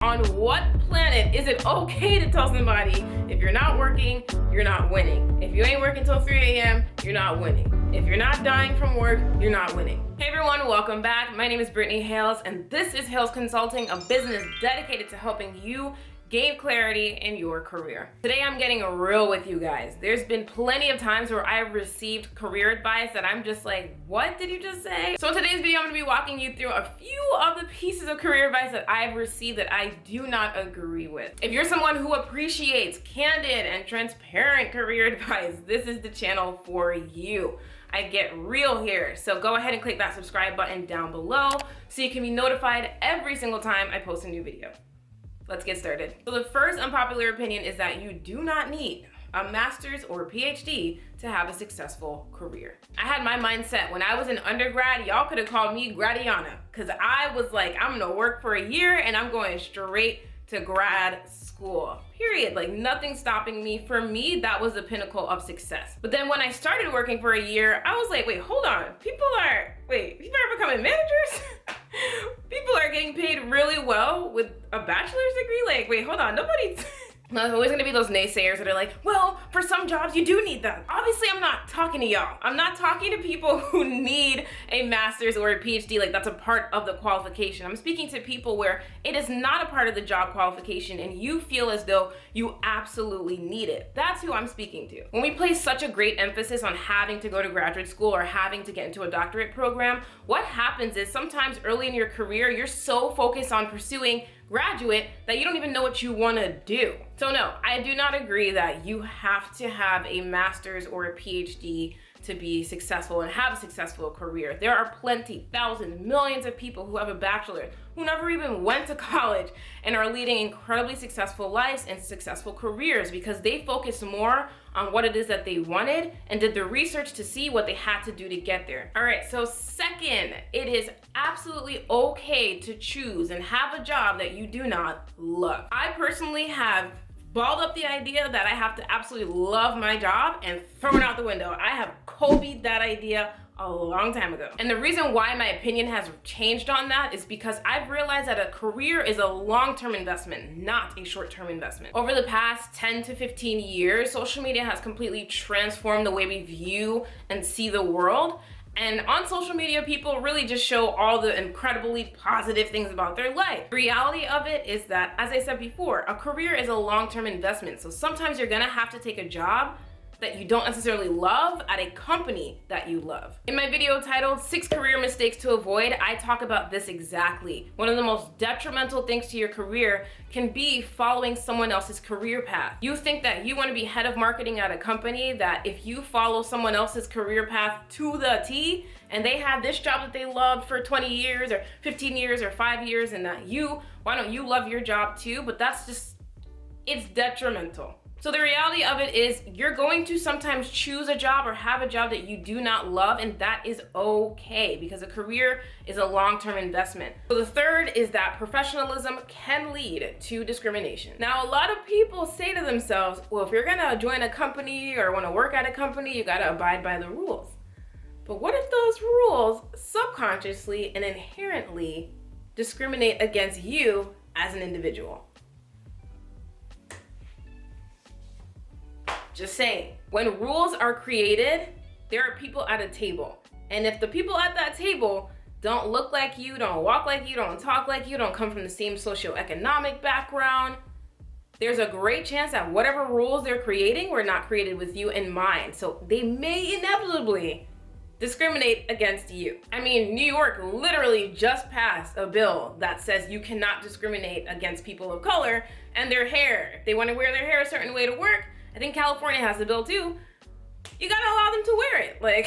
on what planet is it okay to tell somebody if you're not working, you're not winning? If you ain't working till 3 a.m., you're not winning. If you're not dying from work, you're not winning. Hey everyone, welcome back. My name is Brittany Hayles, and this is Hayles Consulting, a business dedicated to helping you gain clarity in your career. Today I'm getting real with you guys. There's been plenty of times where I've received career advice that I'm just like, what did you just say? So in today's video, I'm gonna be walking you through a few of the pieces of career advice that I've received that I do not agree with. If you're someone who appreciates candid and transparent career advice, this is the channel for you. I get real here. So go ahead and click that subscribe button down below so you can be notified every single time I post a new video. Let's get started. So the first unpopular opinion is that you do not need a master's or a PhD to have a successful career. I had my mindset when I was in undergrad, y'all could have called me Gradiana, because I was like, I'm gonna work for a year and I'm going straight to grad school, period. Like nothing stopping me. For me, that was the pinnacle of success. But then when I started working for a year, I was like, wait, hold on. People are becoming managers? People are getting paid really well with a bachelor's degree? Like, wait, hold on, There's always gonna be those naysayers that are like, well, for some jobs you do need them. Obviously, I'm not talking to y'all. I'm not talking to people who need a master's or a PhD, like that's a part of the qualification. I'm speaking to people where it is not a part of the job qualification and you feel as though you absolutely need it. That's who I'm speaking to. When we place such a great emphasis on having to go to graduate school or having to get into a doctorate program, what happens is sometimes early in your career, you're so focused on pursuing graduate that you don't even know what you want to do. So no, I do not agree that you have to have a master's or a PhD to be successful and have a successful career. There are plenty, thousands, millions of people who have a bachelor's who never even went to college and are leading incredibly successful lives and successful careers because they focused more on what it is that they wanted and did the research to see what they had to do to get there. All right, so second, it is absolutely okay to choose and have a job that you do not love. I personally have balled up the idea that I have to absolutely love my job and thrown it out the window. I have Kobe'd that idea a long time ago. And the reason why my opinion has changed on that is because I've realized that a career is a long-term investment, not a short-term investment. Over the past 10 to 15 years, social media has completely transformed the way we view and see the world. And on social media, people really just show all the incredibly positive things about their life. The reality of it is that, as I said before, a career is a long-term investment. So sometimes you're gonna have to take a job that you don't necessarily love at a company that you love. In my video titled 6 Career Mistakes to Avoid, I talk about this exactly. One of the most detrimental things to your career can be following someone else's career path. You think that you want to be head of marketing at a company, that if you follow someone else's career path to the T, and they had this job that they loved for 20 years or 15 years or 5 years, and that why don't you love your job too? But that's just, it's detrimental. So the reality of it is you're going to sometimes choose a job or have a job that you do not love, and that is okay because a career is a long-term investment. So the third is that professionalism can lead to discrimination. Now, a lot of people say to themselves, well, if you're gonna join a company or wanna work at a company, you gotta abide by the rules. But what if those rules subconsciously and inherently discriminate against you as an individual? Just saying, when rules are created, there are people at a table. And if the people at that table don't look like you, don't walk like you, don't talk like you, don't come from the same socioeconomic background, there's a great chance that whatever rules they're creating were not created with you in mind. So they may inevitably discriminate against you. I mean, New York literally just passed a bill that says you cannot discriminate against people of color and their hair. If they want to wear their hair a certain way to work, I think California has the bill too. You gotta allow them to wear it. Like,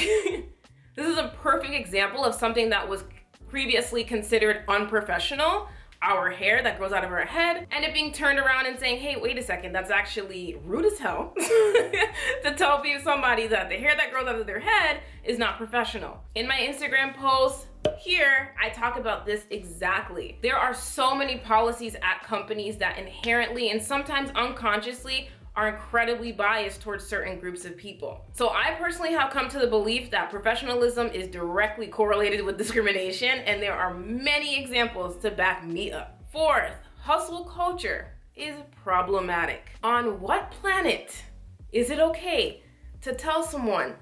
this is a perfect example of something that was previously considered unprofessional, our hair that grows out of our head, and it being turned around and saying, hey, wait a second, that's actually rude as hell to tell somebody that the hair that grows out of their head is not professional. In my Instagram post here, I talk about this exactly. There are so many policies at companies that inherently and sometimes unconsciously are incredibly biased towards certain groups of people. So I personally have come to the belief that professionalism is directly correlated with discrimination, and there are many examples to back me up. Fourth, hustle culture is problematic. On what planet is it okay to tell someone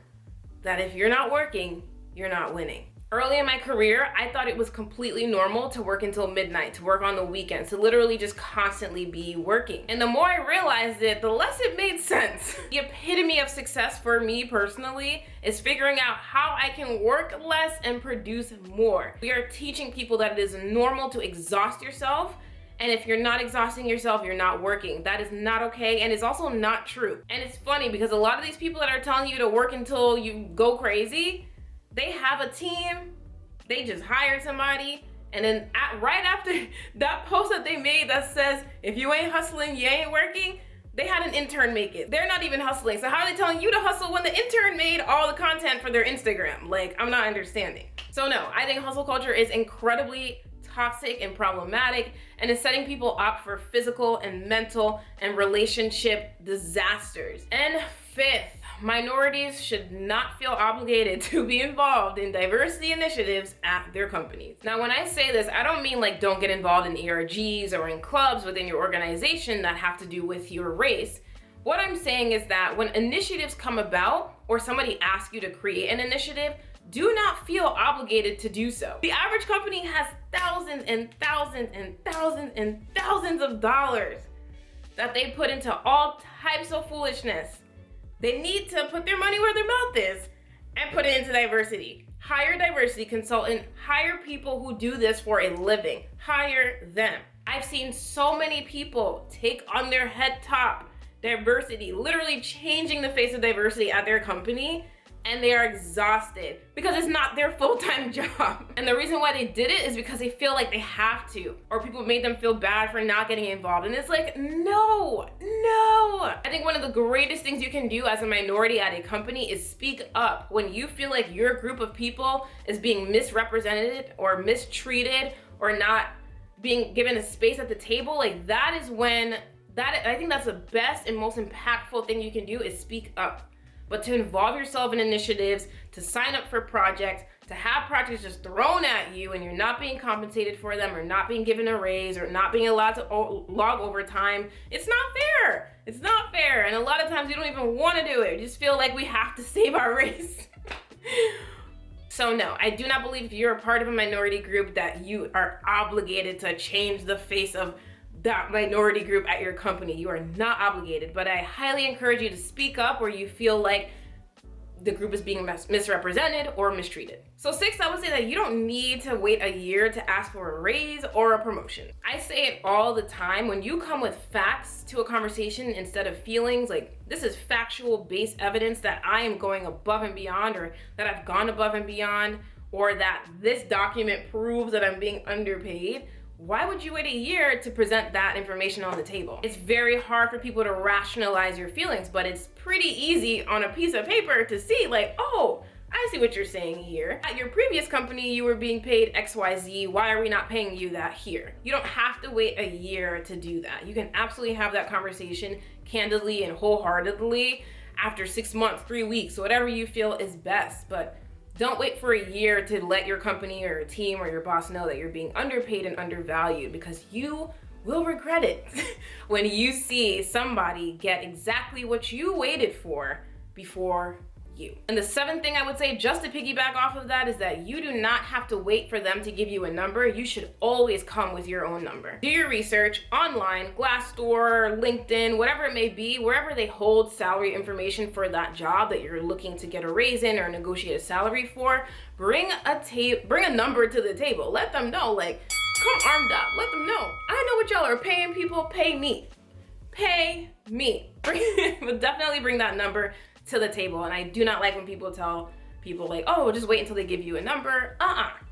that if you're not working, you're not winning? Early in my career, I thought it was completely normal to work until midnight, to work on the weekends, to literally just constantly be working. And the more I realized it, the less it made sense. The epitome of success for me personally is figuring out how I can work less and produce more. We are teaching people that it is normal to exhaust yourself, and if you're not exhausting yourself, you're not working. That is not okay, and it's also not true. And it's funny because a lot of these people that are telling you to work until you go crazy, they have a team, they just hired somebody, and then right after that post that they made that says, if you ain't hustling, you ain't working, they had an intern make it. They're not even hustling. So how are they telling you to hustle when the intern made all the content for their Instagram? Like, I'm not understanding. So no, I think hustle culture is incredibly toxic and problematic, and is setting people up for physical and mental and relationship disasters. And fifth, minorities should not feel obligated to be involved in diversity initiatives at their companies. Now, when I say this, I don't mean like don't get involved in ERGs or in clubs within your organization that have to do with your race. What I'm saying is that when initiatives come about or somebody asks you to create an initiative, do not feel obligated to do so. The average company has thousands and thousands and thousands and thousands of dollars that they put into all types of foolishness. They need to put their money where their mouth is and put it into diversity. Hire diversity consultant, hire people who do this for a living, hire them. I've seen so many people take on their head top diversity, literally changing the face of diversity at their company, and they are exhausted because it's not their full-time job. And the reason why they did it is because they feel like they have to, or people made them feel bad for not getting involved. And it's like, no. I think one of the greatest things you can do as a minority at a company is speak up when you feel like your group of people is being misrepresented or mistreated or not being given a space at the table. Like, that is when, I think that's the best and most impactful thing you can do is speak up. But to involve yourself in initiatives, to sign up for projects, to have projects just thrown at you and you're not being compensated for them or not being given a raise or not being allowed to log overtime, it's not fair. It's not fair. And a lot of times we don't even want to do it. We just feel like we have to save our race. So no, I do not believe if you're a part of a minority group that you are obligated to change the face of that minority group at your company. You are not obligated, but I highly encourage you to speak up where you feel like the group is being misrepresented or mistreated. So sixth, I would say that you don't need to wait a year to ask for a raise or a promotion. I say it all the time. When you come with facts to a conversation instead of feelings, like this is factual based evidence that I am going above and beyond, or that I've gone above and beyond, or that this document proves that I'm being underpaid, why would you wait a year to present that information on the table? It's very hard for people to rationalize your feelings, but it's pretty easy on a piece of paper to see like, oh, I see what you're saying here. At your previous company, you were being paid XYZ. Why are we not paying you that here? You don't have to wait a year to do that. You can absolutely have that conversation candidly and wholeheartedly after 6 months, 3 weeks, whatever you feel is best. But don't wait for a year to let your company or your team or your boss know that you're being underpaid and undervalued, because you will regret it when you see somebody get exactly what you waited for before you. And the seventh thing I would say, just to piggyback off of that, is that you do not have to wait for them to give you a number. You should always come with your own number. Do your research online, Glassdoor, LinkedIn, whatever it may be, wherever they hold salary information for that job that you're looking to get a raise in or negotiate a salary for. Bring a number to the table. Let them know, like, come armed up. Let them know, I know what y'all are paying people. Pay me. Pay me. But definitely bring that number to the table. And I do not like when people tell people like, oh, just wait until they give you a number.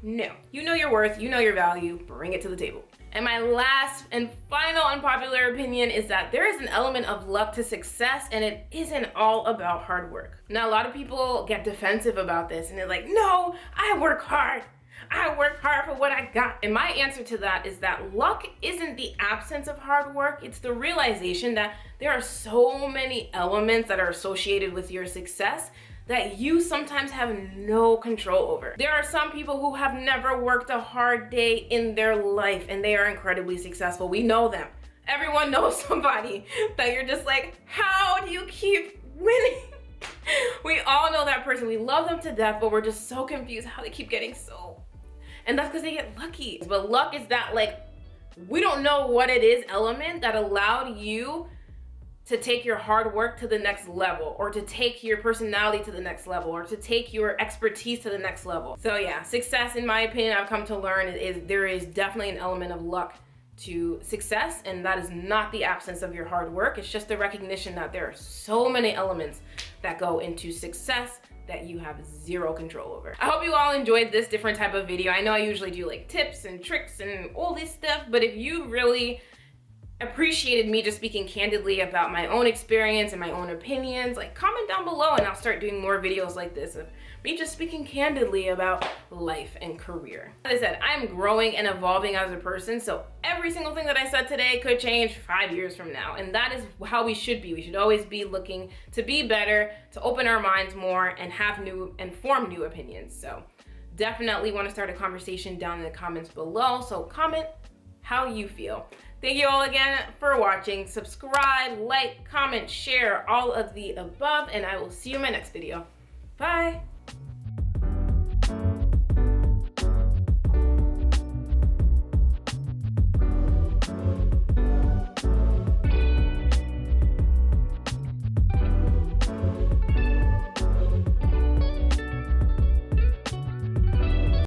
No. You know your worth, you know your value, bring it to the table. And my last and final unpopular opinion is that there is an element of luck to success, and it isn't all about hard work. Now, a lot of people get defensive about this and they're like, no, I work hard. I work hard for what I got. And my answer to that is that luck isn't the absence of hard work. It's the realization that there are so many elements that are associated with your success that you sometimes have no control over. There are some people who have never worked a hard day in their life and they are incredibly successful. We know them. Everyone knows somebody that you're just like, how do you keep winning? We all know that person. We love them to death, but we're just so confused how they keep getting so. And that's because they get lucky. But luck is that, like, we don't know what it is element that allowed you to take your hard work to the next level, or to take your personality to the next level, or to take your expertise to the next level. So yeah, success, in my opinion, I've come to learn is there is definitely an element of luck to success, and that is not the absence of your hard work. It's just the recognition that there are so many elements that go into success that you have zero control over. I hope you all enjoyed this different type of video. I know I usually do like tips and tricks and all this stuff, but if you really appreciated me just speaking candidly about my own experience and my own opinions, like, comment down below and I'll start doing more videos like this of me just speaking candidly about life and career. As I said, I'm growing and evolving as a person, so every single thing that I said today could change 5 years from now, and that is how we should be. We should always be looking to be better, to open our minds more, and have new and form new opinions. So definitely want to start a conversation down in the comments below, so comment how you feel. Thank you all again for watching. Subscribe, like, comment, share, all of the above, and I will see you in my next video. Bye.